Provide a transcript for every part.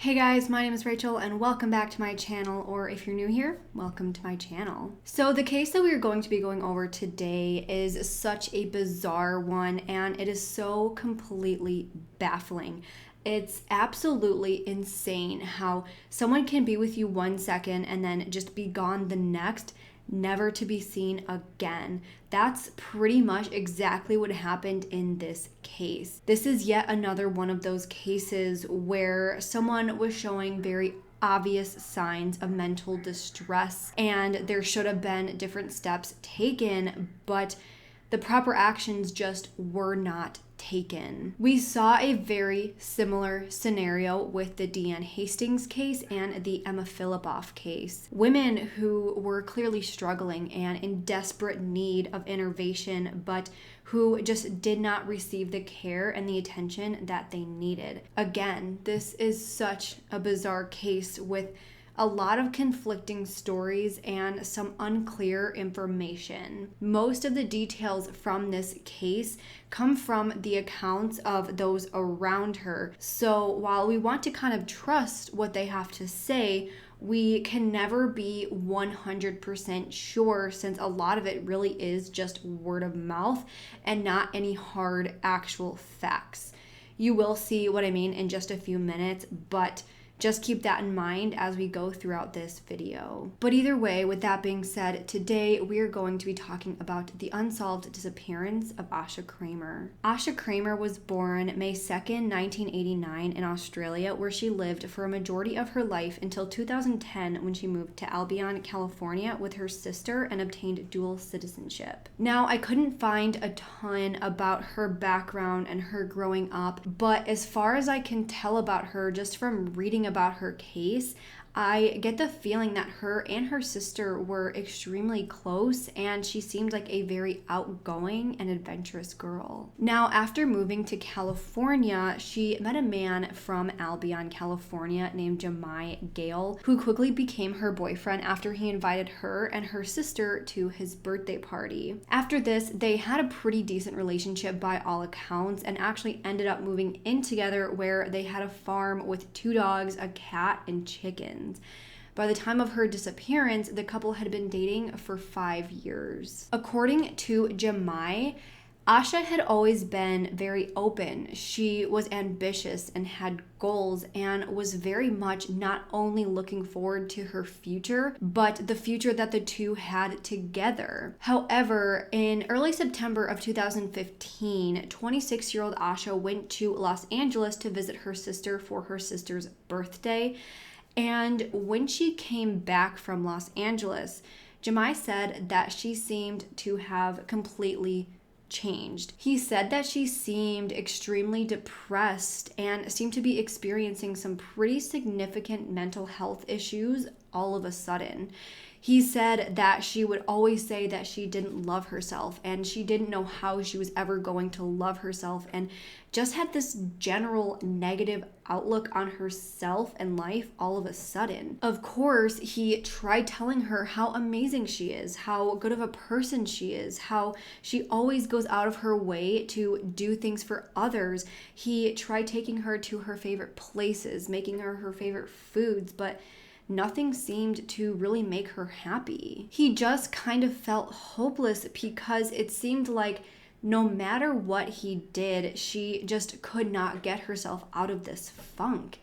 Hey guys, my name is Rachel and welcome back to my channel, or if you're new here, welcome to my channel. So the case that we are going to be going over today is such a bizarre one and it is so completely baffling. It's absolutely insane how someone can be with you 1 second and then just be gone the next, never to be seen again. That's pretty much exactly what happened in this case. This is yet another one of those cases where someone was showing very obvious signs of mental distress and there should have been different steps taken, but the proper actions just were not taken. We saw a very similar scenario with the Deanne Hastings case and the Emma Filipoff case. Women who were clearly struggling and in desperate need of intervention, but who just did not receive the care and the attention that they needed. Again, this is such a bizarre case with a lot of conflicting stories and some unclear information. Most of the details from this case come from the accounts of those around her. So while we want to kind of trust what they have to say, we can never be 100% sure since a lot of it really is just word of mouth and not any hard actual facts. You will see what I mean in just a few minutes, but just keep that in mind as we go throughout this video. But either way, with that being said, today we are going to be talking about the unsolved disappearance of Asha Kreimer. Asha Kreimer was born May 2nd, 1989 in Australia, where she lived for a majority of her life until 2010 when she moved to Albion, California with her sister and obtained dual citizenship. Now, I couldn't find a ton about her background and her growing up, but as far as I can tell about her just from reading about her case, I get the feeling that her and her sister were extremely close and she seemed like a very outgoing and adventurous girl. Now, after moving to California, she met a man from Albion, California named Jahmai Gale, who quickly became her boyfriend after he invited her and her sister to his birthday party. After this, they had a pretty decent relationship by all accounts and actually ended up moving in together where they had a farm with 2 dogs, a cat, and chickens. By the time of her disappearance, the couple had been dating for 5 years. According to Jahmai, Asha had always been very open. She was ambitious and had goals and was very much not only looking forward to her future, but the future that the two had together. However, in early September of 2015, 26-year-old Asha went to Los Angeles to visit her sister for her sister's birthday. And when she came back from Los Angeles, Jahmai said that she seemed to have completely changed. He said that she seemed extremely depressed and seemed to be experiencing some pretty significant mental health issues all of a sudden. He said that she would always say that she didn't love herself and she didn't know how she was ever going to love herself and just had this general negative outlook on herself and life all of a sudden. Of course, he tried telling her how amazing she is, how good of a person she is, how she always goes out of her way to do things for others. He tried taking her to her favorite places, making her favorite foods, but nothing seemed to really make her happy. He just kind of felt hopeless because it seemed like no matter what he did, she just could not get herself out of this funk.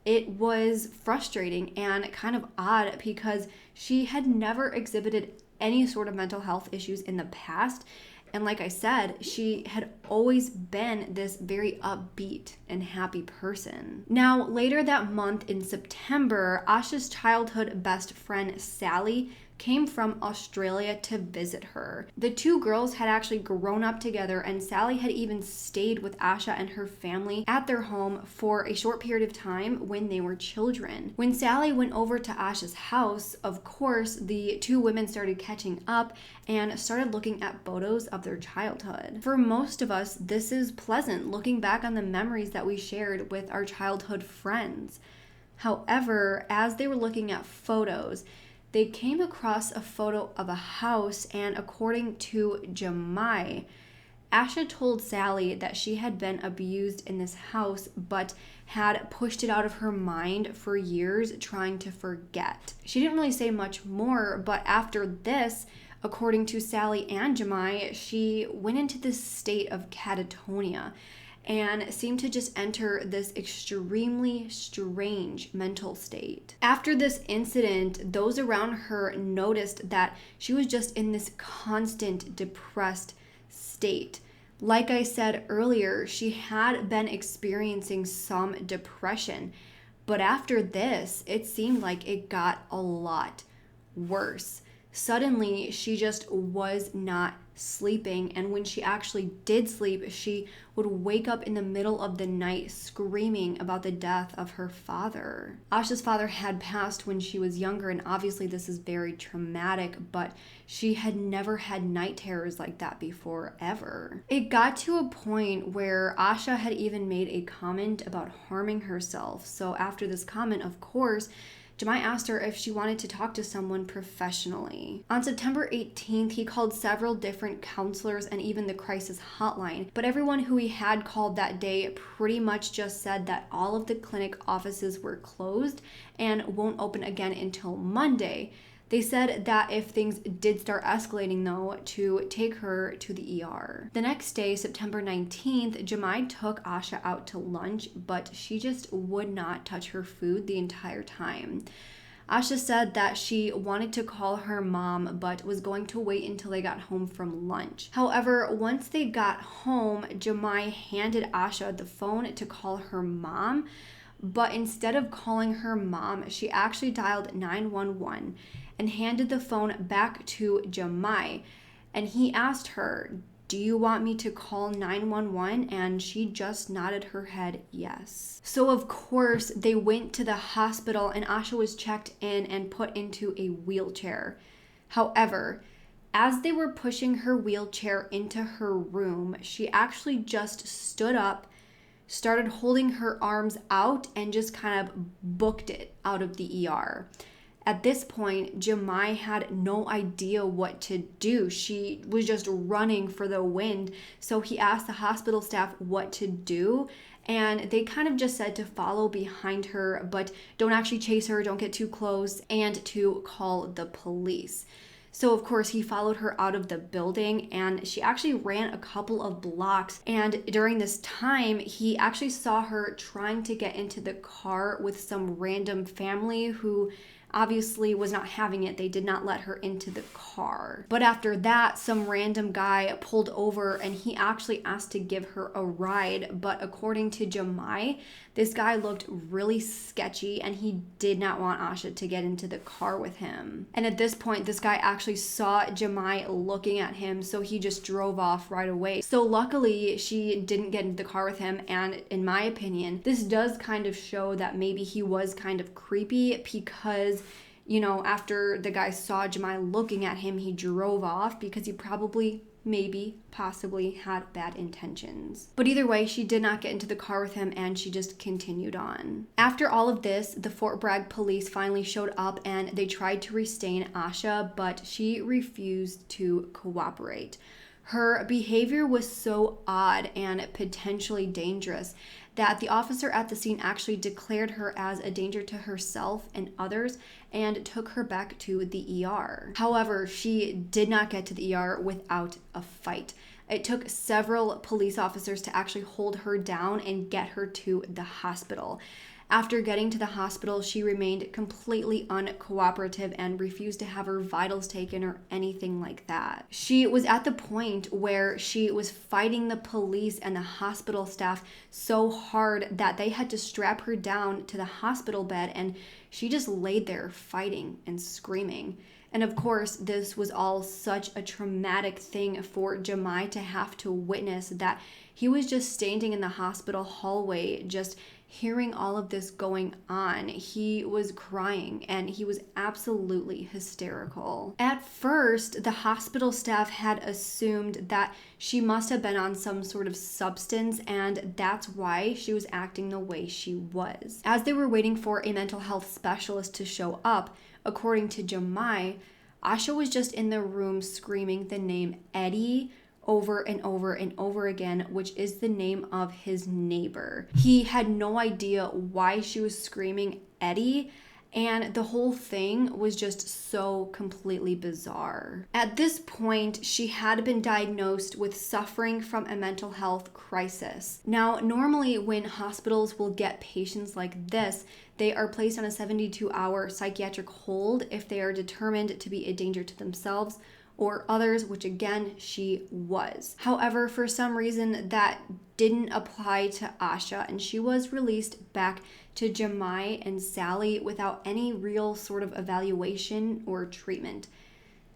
It was frustrating and kind of odd because she had never exhibited any sort of mental health issues in the past. And like I said, she had always been this very upbeat and happy person. Now, later that month in September, Asha's childhood best friend, Sally, came from Australia to visit her. The 2 girls had actually grown up together and Sally had even stayed with Asha and her family at their home for a short period of time when they were children. When Sally went over to Asha's house, of course, the 2 women started catching up and started looking at photos of their childhood. For most of us, this is pleasant, looking back on the memories that we shared with our childhood friends. However, as they were looking at photos, they came across a photo of a house, and according to Jahmai, Asha told Sally that she had been abused in this house, but had pushed it out of her mind for years, trying to forget. She didn't really say much more, but after this, according to Sally and Jahmai, she went into this state of catatonia and seemed to just enter this extremely strange mental state. After this incident, those around her noticed that she was just in this constant depressed state. Like I said earlier, she had been experiencing some depression, but after this, it seemed like it got a lot worse. Suddenly, she just was not sleeping, and when she actually did sleep, she would wake up in the middle of the night screaming about the death of her father. Asha's father had passed when she was younger, and obviously this is very traumatic, but she had never had night terrors like that before, ever. It got to a point where Asha had even made a comment about harming herself. So after this comment, of course, Jahmai asked her if she wanted to talk to someone professionally. On September 18th, he called several different counselors and even the crisis hotline, but everyone who he had called that day pretty much just said that all of the clinic offices were closed and won't open again until Monday. They said that if things did start escalating, though, to take her to the ER. The next day, September 19th, Jahmai took Asha out to lunch, but she just would not touch her food the entire time. Asha said that she wanted to call her mom, but was going to wait until they got home from lunch. However, once they got home, Jahmai handed Asha the phone to call her mom, but instead of calling her mom, she actually dialed 911 and handed the phone back to Jahmai. And he asked her, "Do you want me to call 911?" And she just nodded her head yes. So of course they went to the hospital and Asha was checked in and put into a wheelchair. However, as they were pushing her wheelchair into her room, she actually just stood up, started holding her arms out, and just kind of booked it out of the ER. At this point, Jahmai had no idea what to do. She was just running for the wind. So he asked the hospital staff what to do, and they kind of just said to follow behind her, but don't actually chase her, don't get too close, and to call the police. So of course he followed her out of the building, and she actually ran a couple of blocks, and during this time he actually saw her trying to get into the car with some random family who obviously was not having it. They did not let her into the car. But after that, some random guy pulled over and he actually asked to give her a ride. But according to Jahmai, this guy looked really sketchy and he did not want Asha to get into the car with him. And at this point, this guy actually saw Jahmai looking at him, so he just drove off right away. So luckily, she didn't get into the car with him, and in my opinion, this does kind of show that maybe he was kind of creepy because, you know, after the guy saw Jahmai looking at him, he drove off because he probably, maybe, possibly had bad intentions. But either way, she did not get into the car with him and she just continued on. After all of this, the Fort Bragg police finally showed up and they tried to restrain Asha, but she refused to cooperate. Her behavior was so odd and potentially dangerous that the officer at the scene actually declared her as a danger to herself and others and took her back to the ER. However, she did not get to the ER without a fight. It took several police officers to actually hold her down and get her to the hospital. After getting to the hospital, she remained completely uncooperative and refused to have her vitals taken or anything like that. She was at the point where she was fighting the police and the hospital staff so hard that they had to strap her down to the hospital bed, and she just laid there fighting and screaming. And of course, this was all such a traumatic thing for Jahmai to have to witness, that he was just standing in the hospital hallway, just hearing all of this going on. He was crying and he was absolutely hysterical. At first, the hospital staff had assumed that she must have been on some sort of substance, and that's why she was acting the way she was. As they were waiting for a mental health specialist to show up, according to Jahmai, Asha was just in the room screaming the name Eddie, over and over and over again, which is the name of his neighbor. He had no idea why she was screaming Eddie, and the whole thing was just so completely bizarre. At this point, she had been diagnosed with suffering from a mental health crisis. Now, normally when hospitals will get patients like this, they are placed on a 72-hour psychiatric hold if they are determined to be a danger to themselves or others, which again, she was. However, for some reason that didn't apply to Asha, and she was released back to Jahmai and Sally without any real sort of evaluation or treatment.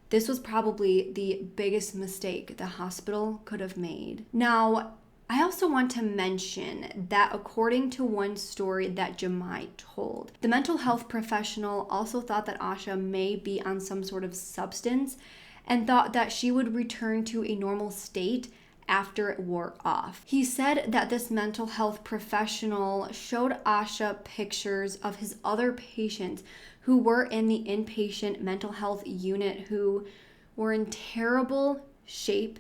This was probably the biggest mistake the hospital could have made. Now, I also want to mention that according to one story that Jahmai told, the mental health professional also thought that Asha may be on some sort of substance and thought that she would return to a normal state after it wore off. He said that this mental health professional showed Asha pictures of his other patients who were in the inpatient mental health unit who were in terrible shape,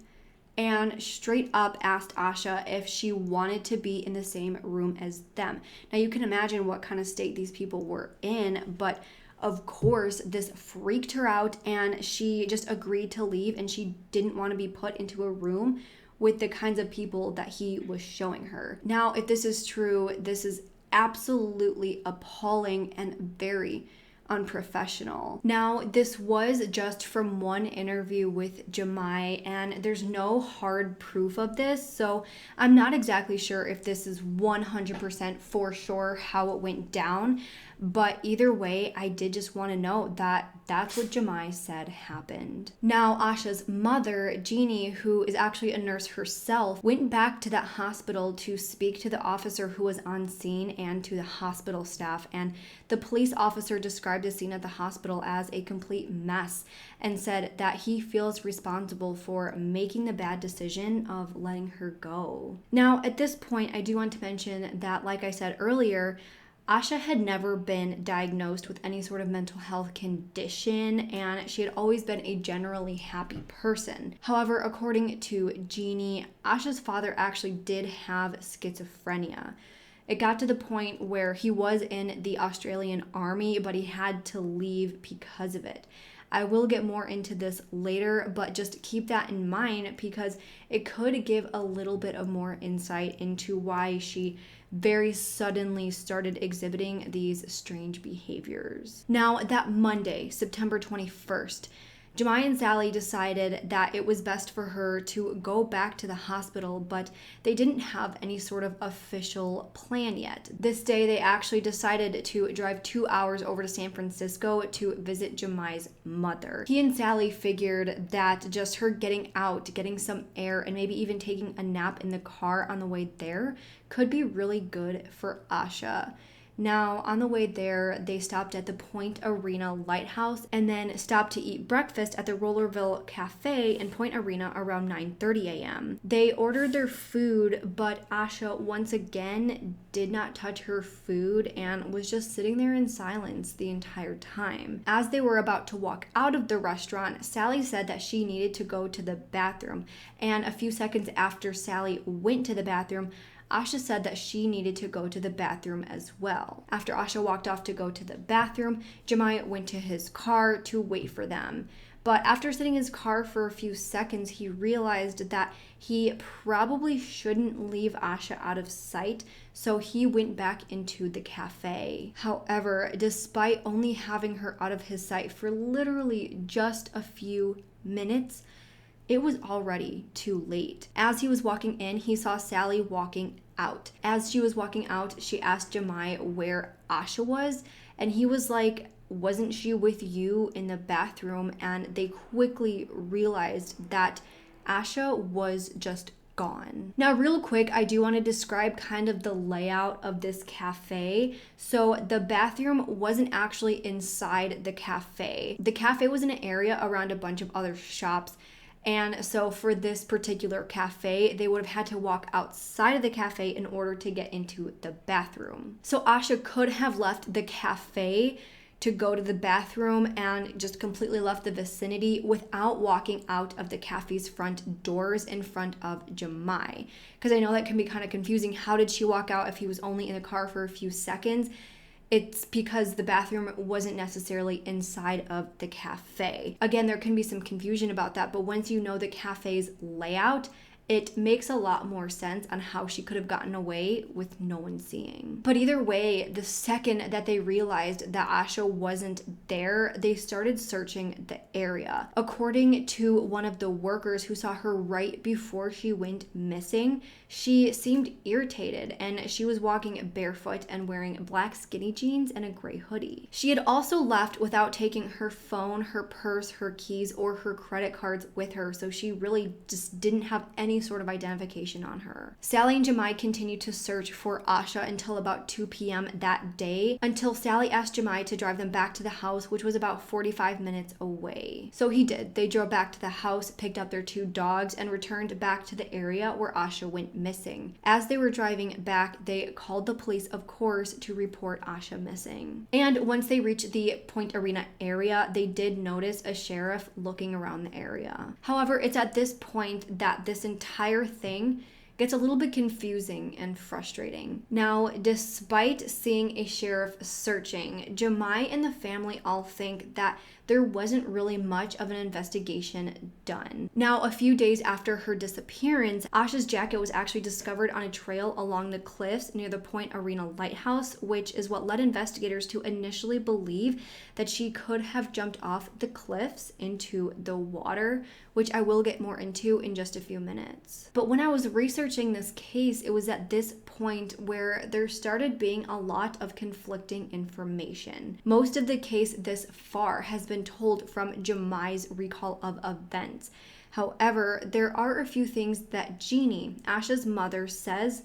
and straight up asked Asha if she wanted to be in the same room as them. Now you can imagine what kind of state these people were in, but of course, this freaked her out and she just agreed to leave, and she didn't want to be put into a room with the kinds of people that he was showing her. Now, if this is true, this is absolutely appalling and very unprofessional. Now, this was just from one interview with Jahmai, and there's no hard proof of this, so I'm not exactly sure if this is 100% for sure how it went down, but either way, I did just want to note that that's what Jahmai said happened. Now, Asha's mother, Jeannie, who is actually a nurse herself, went back to that hospital to speak to the officer who was on scene and to the hospital staff, and the police officer described the scene at the hospital as a complete mess and said that he feels responsible for making the bad decision of letting her go. Now, at this point, I do want to mention that, like I said earlier, Asha had never been diagnosed with any sort of mental health condition, and she had always been a generally happy person. However, according to Jeannie, Asha's father actually did have schizophrenia. It got to the point where he was in the Australian Army, but he had to leave because of it. I will get more into this later, but just keep that in mind because it could give a little bit of more insight into why she very suddenly started exhibiting these strange behaviors. Now, that Monday, September 21st, Jahmai and Sally decided that it was best for her to go back to the hospital, but they didn't have any sort of official plan yet. This day, they actually decided to drive 2 hours over to San Francisco to visit Jahmai's mother. He and Sally figured that just her getting out, getting some air, and maybe even taking a nap in the car on the way there could be really good for Asha. Now, on the way there, they stopped at the Point Arena Lighthouse and then stopped to eat breakfast at the Rollerville Cafe in Point Arena around 9:30 a.m. They ordered their food, but Asha once again did not touch her food and was just sitting there in silence the entire time. As they were about to walk out of the restaurant, Sally said that she needed to go to the bathroom, and a few seconds after Sally went to the bathroom, Asha said that she needed to go to the bathroom as well. After Asha walked off to go to the bathroom, Jahmai went to his car to wait for them. But after sitting in his car for a few seconds, he realized that he probably shouldn't leave Asha out of sight, so he went back into the cafe. However, despite only having her out of his sight for literally just a few minutes, it was already too late. As he was walking in, he saw Sally walking out. As she was walking out, she asked Jahmai where Asha was, and he was like, "Wasn't she with you in the bathroom?" And they quickly realized that Asha was just gone. Now, real quick, I do want to describe kind of the layout of this cafe. So the bathroom wasn't actually inside the cafe. The cafe was in an area around a bunch of other shops. And so for this particular cafe, they would have had to walk outside of the cafe in order to get into the bathroom. So Asha could have left the cafe to go to the bathroom and just completely left the vicinity without walking out of the cafe's front doors in front of Jahmai. Because I know that can be kind of confusing. How did she walk out if he was only in the car for a few seconds? It's because the bathroom wasn't necessarily inside of the cafe. Again, there can be some confusion about that, but once you know the cafe's layout, it makes a lot more sense on how she could have gotten away with no one seeing. But either way, the second that they realized that Asha wasn't there, they started searching the area. According to one of the workers who saw her right before she went missing, she seemed irritated and she was walking barefoot and wearing black skinny jeans and a gray hoodie. She had also left without taking her phone, her purse, her keys, or her credit cards with her, so she really just didn't have any sort of identification on her. Sally and Jahmai continued to search for Asha until about 2 p.m. that day, until Sally asked Jahmai to drive them back to the house, which was about 45 minutes away. So he did. They drove back to the house, picked up their 2 dogs, and returned back to the area where Asha went missing. As they were driving back, they called the police, of course, to report Asha missing. And once they reached the Point Arena area, they did notice a sheriff looking around the area. However, it's at this point that this entire thing gets a little bit confusing and frustrating. Now, despite seeing a sheriff searching, Jahmai and the family all think that there wasn't really much of an investigation done. Now, a few days after her disappearance, Asha's jacket was actually discovered on a trail along the cliffs near the Point Arena lighthouse, which is what led investigators to initially believe that she could have jumped off the cliffs into the water, which I will get more into in just a few minutes. But when I was researching this case, it was at this point where there started being a lot of conflicting information. Most of the case this far has been told from Jahmai's recall of events. However, there are a few things that Jeannie, Asha's mother, says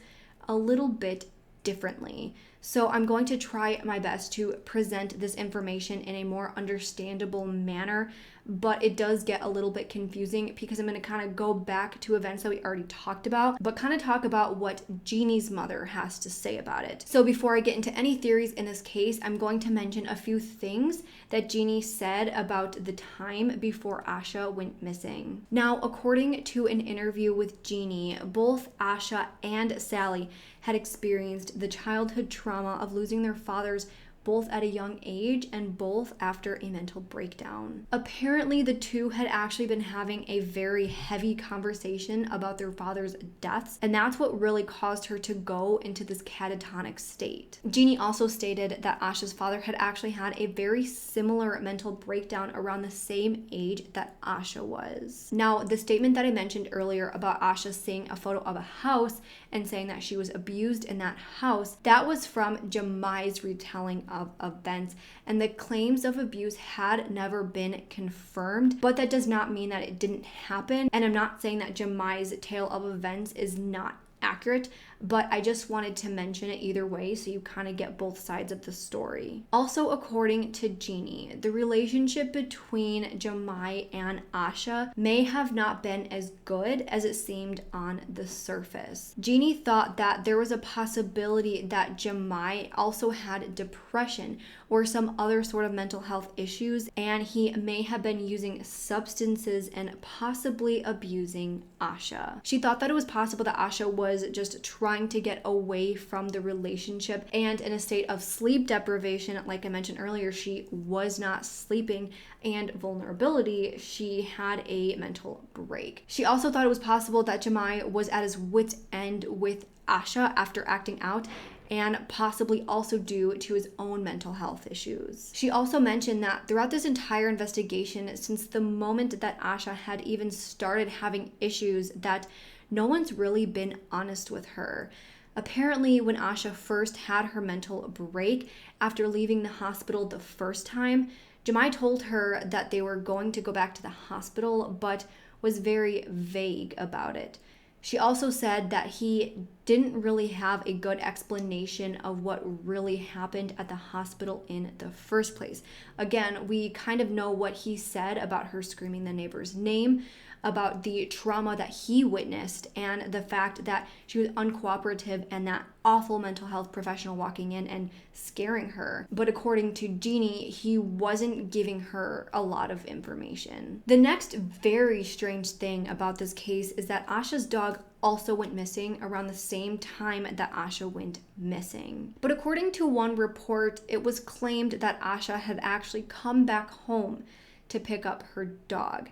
a little bit differently. So I'm going to try my best to present this information in a more understandable manner, but it does get a little bit confusing because I'm going to kind of go back to events that we already talked about, but kind of talk about what Jeannie's mother has to say about it. So before I get into any theories in this case, I'm going to mention a few things that Jeannie said about the time before Asha went missing. Now, according to an interview with Jeannie, both Asha and Sally had experienced the childhood trauma of losing their fathers both at a young age and both after a mental breakdown. Apparently, the two had actually been having a very heavy conversation about their father's deaths, and that's what really caused her to go into this catatonic state. Jeannie also stated that Asha's father had actually had a very similar mental breakdown around the same age that Asha was. Now, the statement that I mentioned earlier about Asha seeing a photo of a house and saying that she was abused in that house, that was from Jahmai's retelling of events, and the claims of abuse had never been confirmed, but that does not mean that it didn't happen. And I'm not saying that Jahmai's tale of events is not accurate, but I just wanted to mention it either way so you kind of get both sides of the story. Also, according to Jeannie, the relationship between Jahmai and Asha may have not been as good as it seemed on the surface. Jeannie thought that there was a possibility that Jahmai also had depression or some other sort of mental health issues, and he may have been using substances and possibly abusing Asha. She thought that it was possible that Asha was just trying to get away from the relationship, and in a state of sleep deprivation, like I mentioned earlier, she was not sleeping, and vulnerability, she had a mental break. She also thought it was possible that Jahmai was at his wit's end with Asha after acting out, and possibly also due to his own mental health issues. She also mentioned that throughout this entire investigation, since the moment that Asha had even started having issues, that no one's really been honest with her. Apparently, when Asha first had her mental break after leaving the hospital the first time, Jahmai told her that they were going to go back to the hospital, but was very vague about it. She also said that he didn't really have a good explanation of what really happened at the hospital in the first place. Again, we kind of know what he said about her screaming the neighbor's name, about the trauma that he witnessed, and the fact that she was uncooperative and that awful mental health professional walking in and scaring her. But according to Jeannie, he wasn't giving her a lot of information. The next very strange thing about this case is that Asha's dog also went missing around the same time that Asha went missing. But according to one report, it was claimed that Asha had actually come back home to pick up her dog.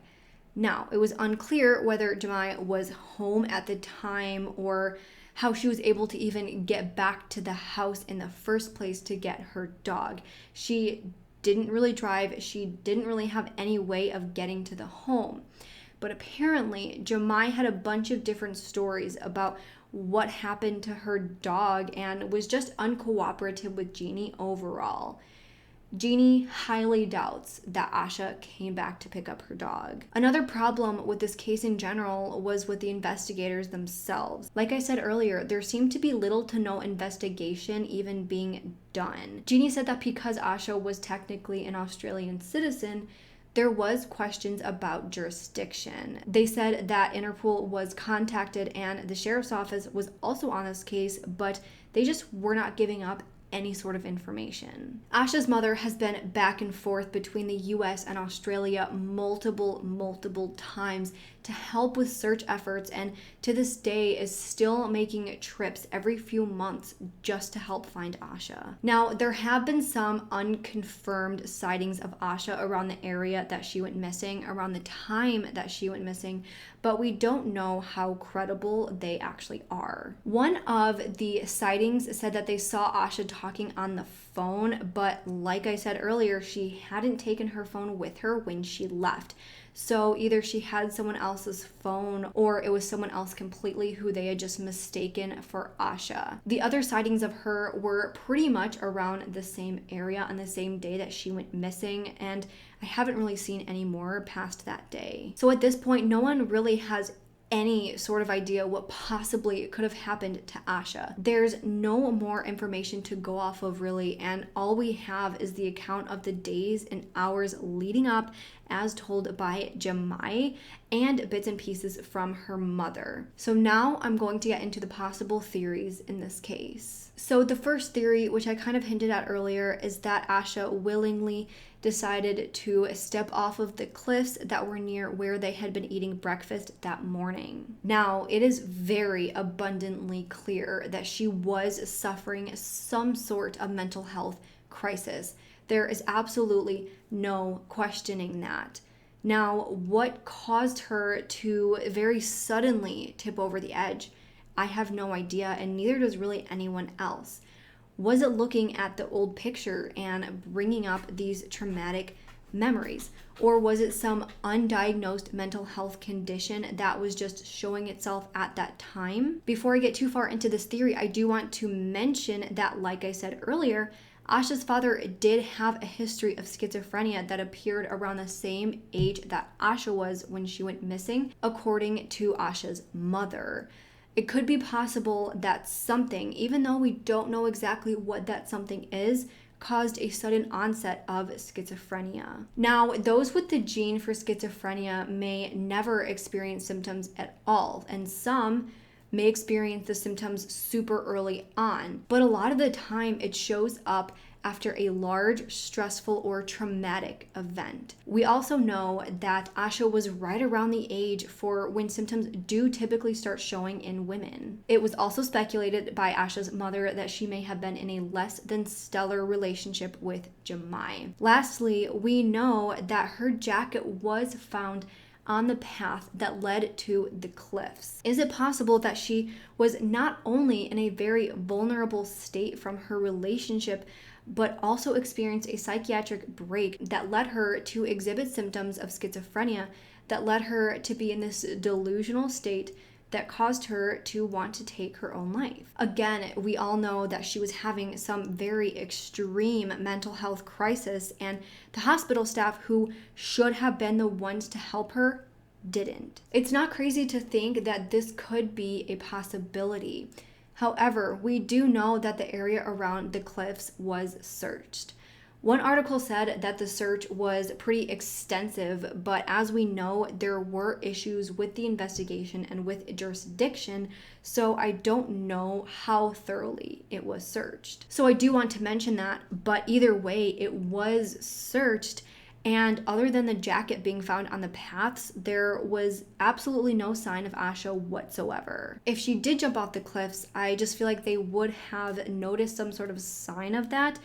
Now, it was unclear whether Jahmai was home at the time or how she was able to even get back to the house in the first place to get her dog. She didn't really drive. She didn't really have any way of getting to the home. But apparently, Jahmai had a bunch of different stories about what happened to her dog and was just uncooperative with Jeannie overall. Jeannie highly doubts that Asha came back to pick up her dog. Another problem with this case in general was with the investigators themselves. Like I said earlier, there seemed to be little to no investigation even being done. Jeannie said that because Asha was technically an Australian citizen, there was questions about jurisdiction. They said that Interpol was contacted and the sheriff's office was also on this case, but they just were not giving up any sort of information. Asha's mother has been back and forth between the US and Australia multiple times to help with search efforts, and to this day is still making trips every few months just to help find Asha. Now, there have been some unconfirmed sightings of Asha around the area that she went missing, around the time that she went missing, but we don't know how credible they actually are. One of the sightings said that they saw Asha talking on the phone, but like I said earlier, she hadn't taken her phone with her when she left. So either she had someone else's phone or it was someone else completely who they had just mistaken for Asha. The other sightings of her were pretty much around the same area on the same day that she went missing, and I haven't really seen any more past that day. So at this point, no one really has any sort of idea what possibly could have happened to Asha. There's no more information to go off of really, and all we have is the account of the days and hours leading up as told by Jahmai and bits and pieces from her mother. So now I'm going to get into the possible theories in this case. So the first theory, which I kind of hinted at earlier, is that Asha willingly decided to step off of the cliffs that were near where they had been eating breakfast that morning. Now, it is very abundantly clear that she was suffering some sort of mental health crisis. There is absolutely no questioning that. Now, what caused her to very suddenly tip over the edge? I have no idea, and neither does really anyone else. Was it looking at the old picture and bringing up these traumatic memories? Or was it some undiagnosed mental health condition that was just showing itself at that time? Before I get too far into this theory, I do want to mention that, like I said earlier, Asha's father did have a history of schizophrenia that appeared around the same age that Asha was when she went missing, according to Asha's mother. It could be possible that something, even though we don't know exactly what that something is, caused a sudden onset of schizophrenia. Now, those with the gene for schizophrenia may never experience symptoms at all, and some may experience the symptoms super early on, but a lot of the time it shows up after a large, stressful, or traumatic event. We also know that Asha was right around the age for when symptoms do typically start showing in women. It was also speculated by Asha's mother that she may have been in a less than stellar relationship with Jahmai. Lastly, we know that her jacket was found on the path that led to the cliffs. Is it possible that she was not only in a very vulnerable state from her relationship, but also experienced a psychiatric break that led her to exhibit symptoms of schizophrenia, that led her to be in this delusional state that caused her to want to take her own life? Again, we all know that she was having some very extreme mental health crisis, and the hospital staff who should have been the ones to help her didn't. It's not crazy to think that this could be a possibility. However, we do know that the area around the cliffs was searched. One article said that the search was pretty extensive, but as we know, there were issues with the investigation and with jurisdiction, so I don't know how thoroughly it was searched. So I do want to mention that, but either way, it was searched. And other than the jacket being found on the paths, there was absolutely no sign of Asha whatsoever. If she did jump off the cliffs, I just feel like they would have noticed some sort of sign of that,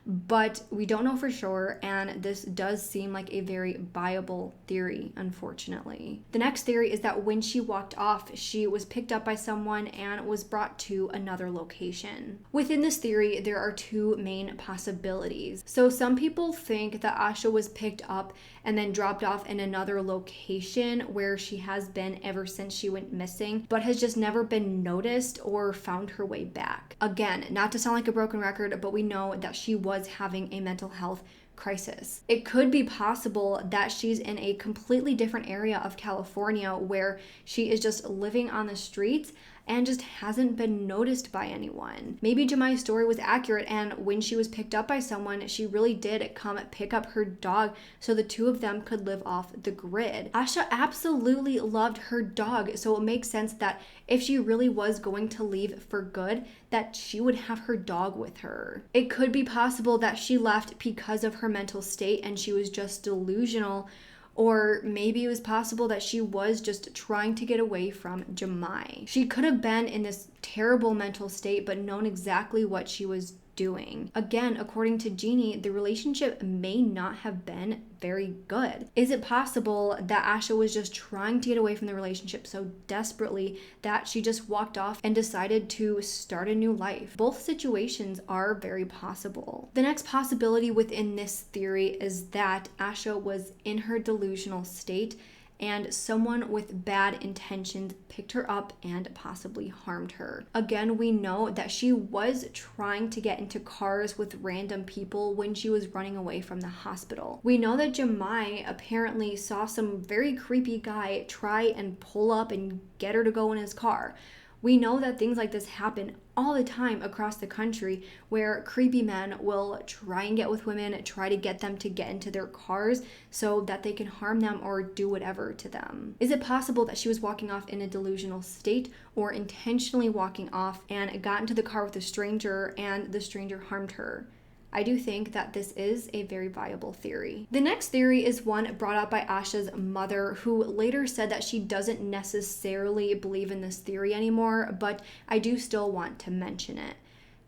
but we don't know for sure, and this does seem like a very viable theory, unfortunately. The next theory is that when she walked off, she was picked up by someone and was brought to another location. Within this theory, there are two main possibilities. So some people think that Asha was picked up and then dropped off in another location where she has been ever since she went missing, but has just never been noticed or found her way back. Again, not to sound like a broken record, but we know that she was having a mental health crisis. It could be possible that she's in a completely different area of California where she is just living on the streets and just hasn't been noticed by anyone. Maybe Jahmai's story was accurate, and when she was picked up by someone, she really did come pick up her dog so the two of them could live off the grid. Asha absolutely loved her dog, so it makes sense that if she really was going to leave for good, that she would have her dog with her. It could be possible that she left because of her mental state and she was just delusional, or maybe it was possible that she was just trying to get away from Jahmai. She could have been in this terrible mental state but known exactly what she was doing. Again, according to Jeannie, the relationship may not have been very good. Is it possible that Asha was just trying to get away from the relationship so desperately that she just walked off and decided to start a new life? Both situations are very possible. The next possibility within this theory is that Asha was in her delusional state and someone with bad intentions picked her up and possibly harmed her. Again, we know that she was trying to get into cars with random people when she was running away from the hospital. We know that Jahmai apparently saw some very creepy guy try and pull up and get her to go in his car. We know that things like this happen all the time across the country where creepy men will try and get with women, try to get them to get into their cars so that they can harm them or do whatever to them. Is it possible that she was walking off in a delusional state or intentionally walking off and got into the car with a stranger and the stranger harmed her? I do think that this is a very viable theory. The next theory is one brought up by Asha's mother, who later said that she doesn't necessarily believe in this theory anymore, but I do still want to mention it.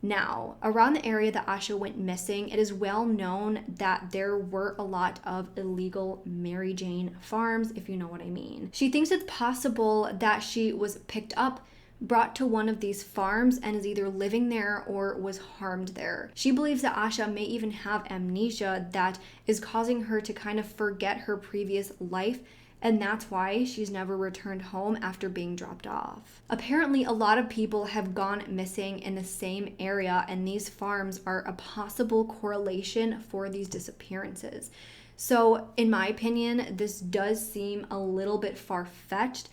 Now, around the area that Asha went missing, it is well known that there were a lot of illegal Mary Jane farms, if you know what I mean. She thinks it's possible that she was picked up, brought to one of these farms, and is either living there or was harmed there. She believes that Asha may even have amnesia that is causing her to kind of forget her previous life, and that's why she's never returned home after being dropped off. Apparently, a lot of people have gone missing in the same area, and these farms are a possible correlation for these disappearances. So, in my opinion, this does seem a little bit far-fetched,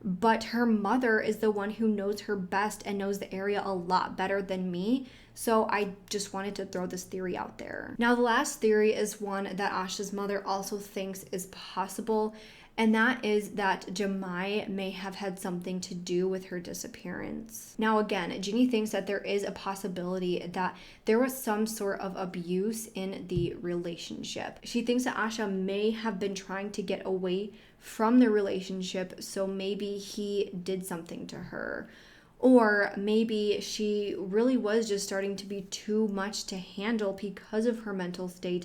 but her mother is the one who knows her best and knows the area a lot better than me. So I just wanted to throw this theory out there. Now, the last theory is one that Asha's mother also thinks is possible, and that is that Jahmai may have had something to do with her disappearance. Now, again, Jeannie thinks that there is a possibility that there was some sort of abuse in the relationship. She thinks that Asha may have been trying to get away from the relationship, so maybe he did something to her. Or maybe she really was just starting to be too much to handle because of her mental state,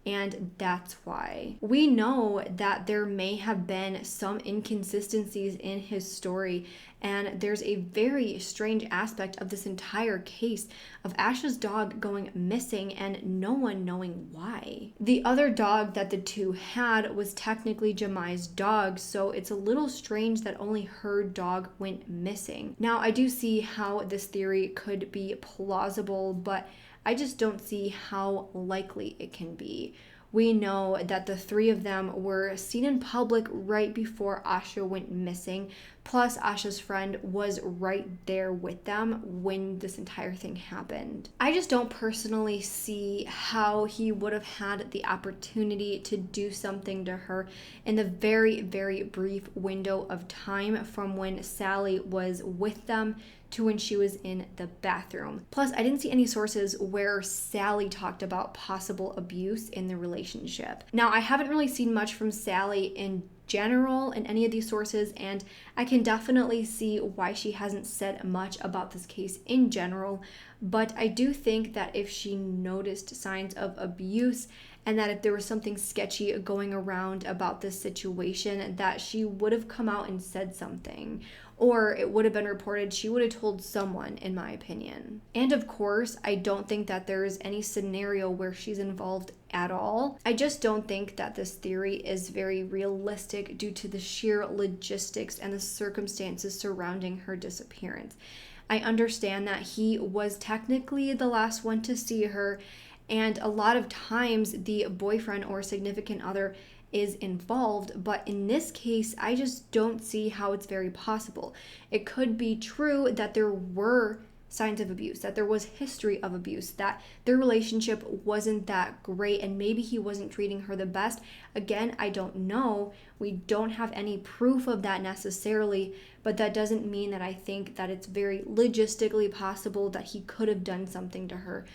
and that's why. We know that there may have been some inconsistencies in his story, and there's a very strange aspect of this entire case of Ashas Dog going missing and no one knowing why. The other dog that the two had was technically Jahmai's dog, so it's a little strange that only her dog went missing. Now, I do see how this theory could be plausible, but I just don't see how likely it can be. We know that the three of them were seen in public right before Asha went missing, Plus, Asha's friend was right there with them when this entire thing happened. I just don't personally see how he would have had the opportunity to do something to her in the very, very brief window of time from when Sally was with them to when she was in the bathroom. Plus, I didn't see any sources where Sally talked about possible abuse in the relationship. Now, I haven't really seen much from Sally in general in any of these sources, and I can definitely see why she hasn't said much about this case in general, but I do think that if she noticed signs of abuse and that if there was something sketchy going around about this situation, that she would have come out and said something, or it would have been reported. She would have told someone, in my opinion. And of course, I don't think that there is any scenario where she's involved at all. I just don't think that this theory is very realistic due to the sheer logistics and the circumstances surrounding her disappearance. I understand that he was technically the last one to see her, and a lot of times the boyfriend or significant other is involved, but in this case, I just don't see how it's very possible. It could be true that there were signs of abuse, that there was history of abuse, that their relationship wasn't that great, and maybe he wasn't treating her the best. Again, I don't know. We don't have any proof of that necessarily, but that doesn't mean that I think that it's very logistically possible that he could have done something to her,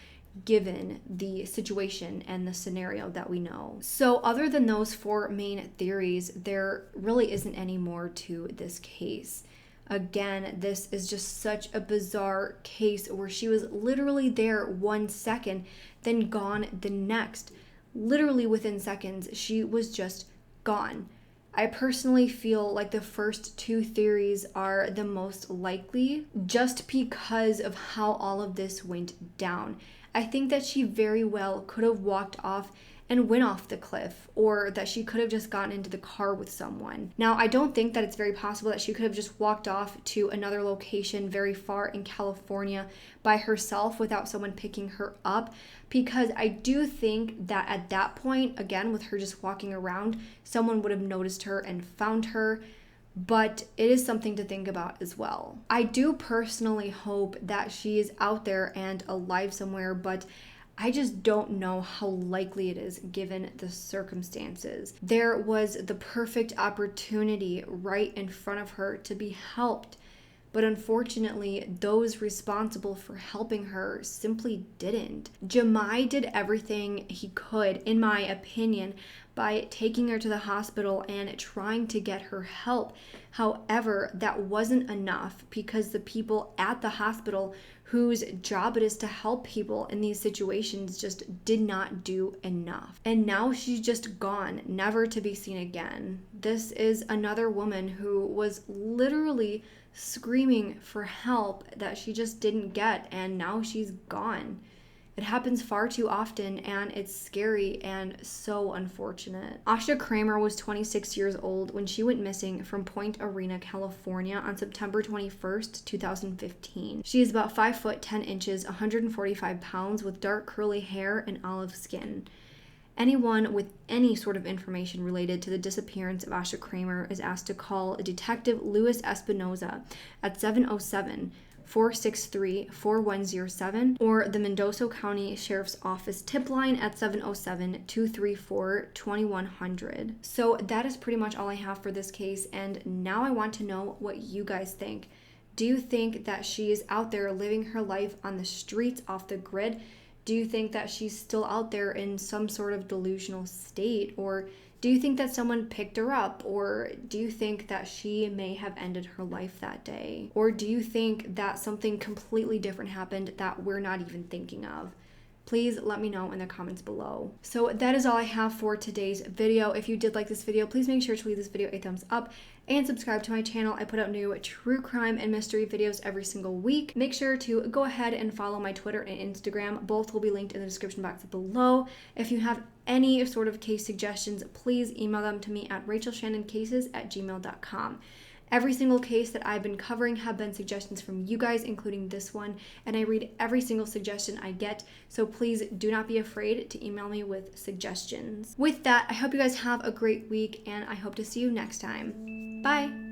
given the situation and the scenario that we know. So other than those four main theories, there really isn't any more to this case. Again, this is just such a bizarre case where she was literally there 1 second, then gone the next. Literally within seconds, she was just gone. I personally feel like the first two theories are the most likely just because of how all of this went down. I think that she very well could have walked off and went off the cliff, or that she could have just gotten into the car with someone. Now, I don't think that it's very possible that she could have just walked off to another location very far in California by herself without someone picking her up, because I do think that at that point, again, with her just walking around, someone would have noticed her and found her. But it is something to think about as well. I do personally hope that she is out there and alive somewhere, but I just don't know how likely it is given the circumstances. There was the perfect opportunity right in front of her to be helped, but unfortunately, those responsible for helping her simply didn't. Jahmai did everything he could, in my opinion, by taking her to the hospital and trying to get her help. However, that wasn't enough because the people at the hospital whose job it is to help people in these situations just did not do enough. And now she's just gone, never to be seen again. This is another woman who was literally screaming for help that she just didn't get, and now she's gone. It happens far too often, and it's scary and so unfortunate. Asha Kreimer was 26 years old when she went missing from Point Arena, California on September 21st, 2015. She is about 5 foot 10 inches, 145 pounds, with dark curly hair and olive skin. Anyone with any sort of information related to the disappearance of Asha Kreimer is asked to call Detective Luis Espinoza at 707-463-4107 or the Mendocino County Sheriff's Office tip line at 707-234-2100. So that is pretty much all I have for this case, and now I want to know what you guys think. Do you think that she is out there living her life on the streets off the grid? Do you think that she's still out there in some sort of delusional state? Or do you think that someone picked her up? Or do you think that she may have ended her life that day? Or do you think that something completely different happened that we're not even thinking of? Please let me know in the comments below. So that is all I have for today's video. If you did like this video, please make sure to leave this video a thumbs up and subscribe to my channel. I put out new true crime and mystery videos every single week. Make sure to go ahead and follow my Twitter and Instagram. Both will be linked in the description box below. If you have any sort of case suggestions, please email them to me at RachelShannonCases@gmail.com. Every single case that I've been covering have been suggestions from you guys, including this one, and I read every single suggestion I get, so please do not be afraid to email me with suggestions. With that, I hope you guys have a great week, and I hope to see you next time. Bye!